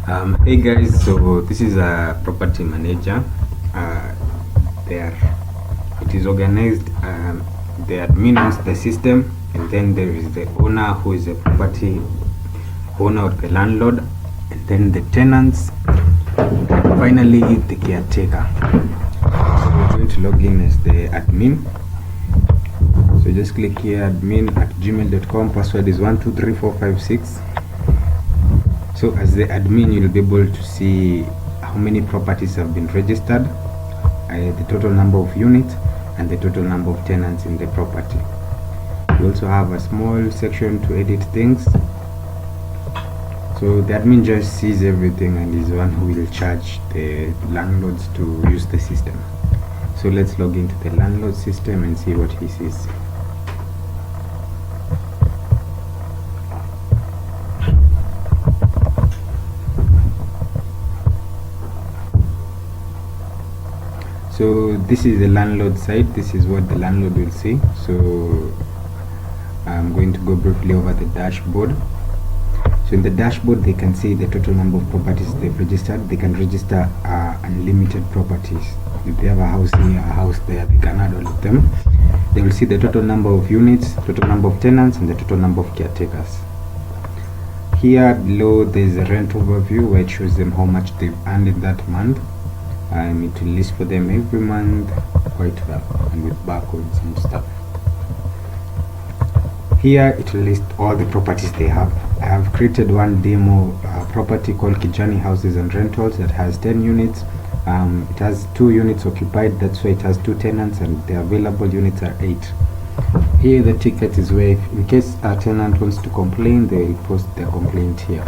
Hey guys, so this is a property manager. There, it is organized. The admin owns the system, and then there is the owner, who is the property owner of the landlord, and then the tenants, and finally the caretaker. So we're going to log in as the admin. So just click here, admin@gmail.com. Password is 123456. So as the admin, you'll be able to see how many properties have been registered, the total number of units, and the total number of tenants in the property. You also have a small section to edit things. So the admin just sees everything and is the one who will charge the landlords to use the system. So let's log into the landlord system and see what he sees. So this is the landlord side. This is what the landlord will see. So I'm going to go briefly over the dashboard. So in the dashboard, they can see the total number of properties they've registered. They can register unlimited properties. If they have a house here, a house there, they can add all of them. They will see the total number of units, total number of tenants, and the total number of caretakers. Here below, there is a rent overview where it shows them how much they've earned in that month. It will list for them every month quite well, and with barcodes and stuff. Here it will list all the properties they have. I have created one demo property called Kijani Houses and Rentals that has 10 units. It has 2 units occupied, that's why it has 2 tenants, and the available units are 8. Here the ticket is where, in case a tenant wants to complain, they will post their complaint here.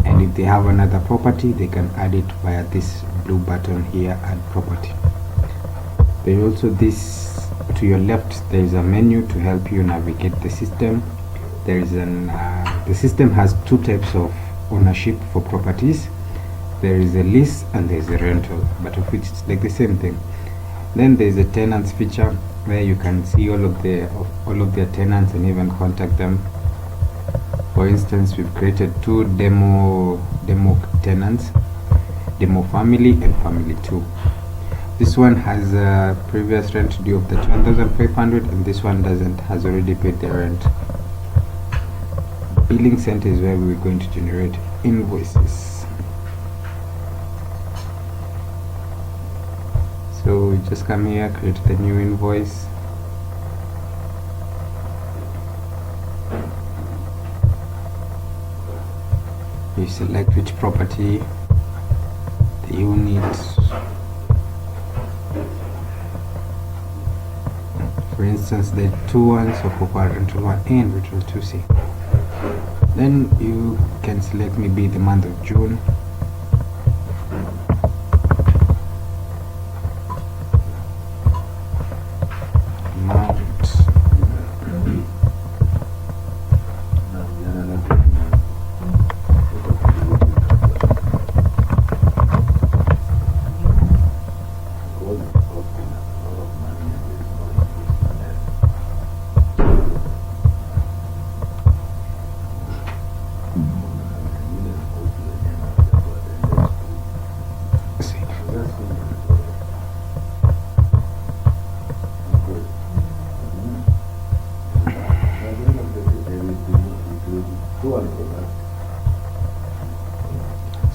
And if they have another property, they can add it via this blue button here, add property. There is also this, to your left, there is a menu to help you navigate the system. There is the system has 2 types of ownership for properties. There is a lease and there is a rental, but of which it's like the same thing. Then there is a tenants feature where you can see all of their tenants and even contact them. For instance, we've created 2 demo tenants, demo family and family 2. This one has a previous rent due of the 1,500, and this one doesn't, has already paid the rent. Billing center is where we're going to generate invoices. So we just come here, create the new invoice. You select which property, the unit. For instance, the 2 ones of rental 1A and rental 2C. Then you can select maybe the month of June.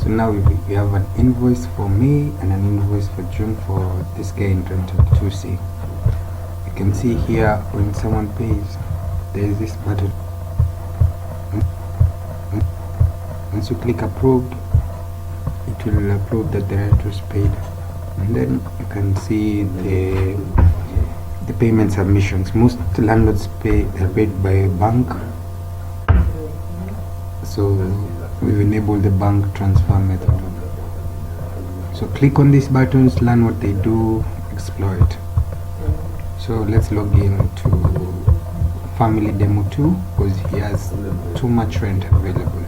So now we have an invoice for May and an invoice for June for this guy in rental 2C. You can see here when someone pays, there is this button. Once you click approved, it will approve that the rent was paid, and then you can see the payment submissions. Most landlords are paid by bank, so we've enabled the bank transfer method. So click on these buttons, learn what they do, explore it. So let's log in to family demo 2 because he has too much rent available.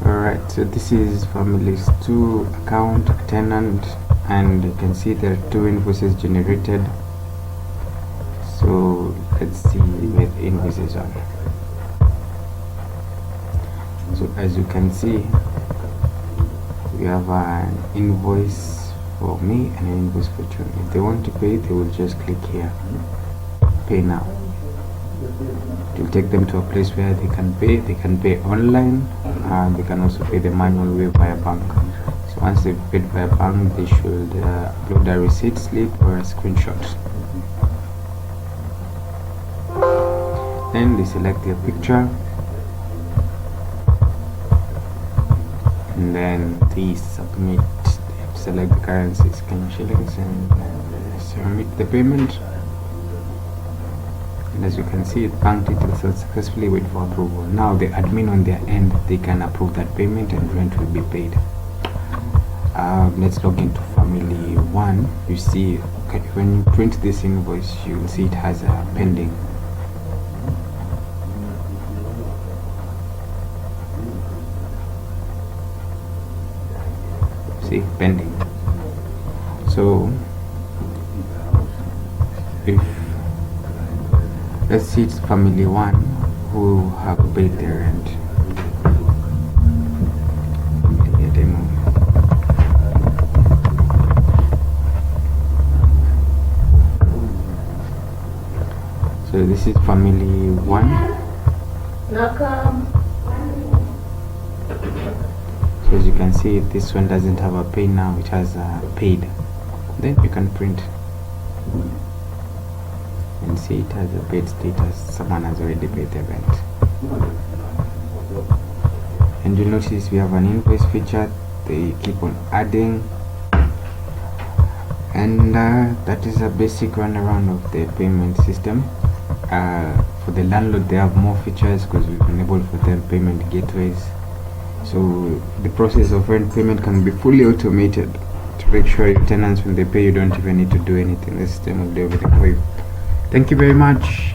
Alright, So this is families 2 account tenant, and you can see there are 2 invoices generated. So let's see where the invoices are. So as you can see, we have an invoice for me and an invoice for John. If they want to pay, they will just click here, pay now. It will take them to a place where they can pay. They can pay online, and they can also pay the manual way via bank. So once they've paid via bank, they should upload a receipt slip or a screenshot. Then they select their picture, and then they submit. They select the currencies, Kenyan shillings, and submit the payment. And as you can see, bank details are successfully wait for approval. Now the admin on their end, they can approve that payment and rent will be paid. Let's log into family 1. You see, okay, when you print this invoice, you will see it has a pending. See, pending. So if let's see, it's family 1 who have paid their rent. So this is family 1. So as you can see, this one doesn't have a pay now, it has paid. Then you can print and see it has a paid status. Someone has already paid the rent. And you'll notice we have an invoice feature. They keep on adding, and that is a basic runaround of the payment system. For the landlord, they have more features because we've enabled for them payment gateways. So the process of rent payment can be fully automated to make sure your tenants, when they pay, you don't even need to do anything. The system will do everything for you. Thank you very much.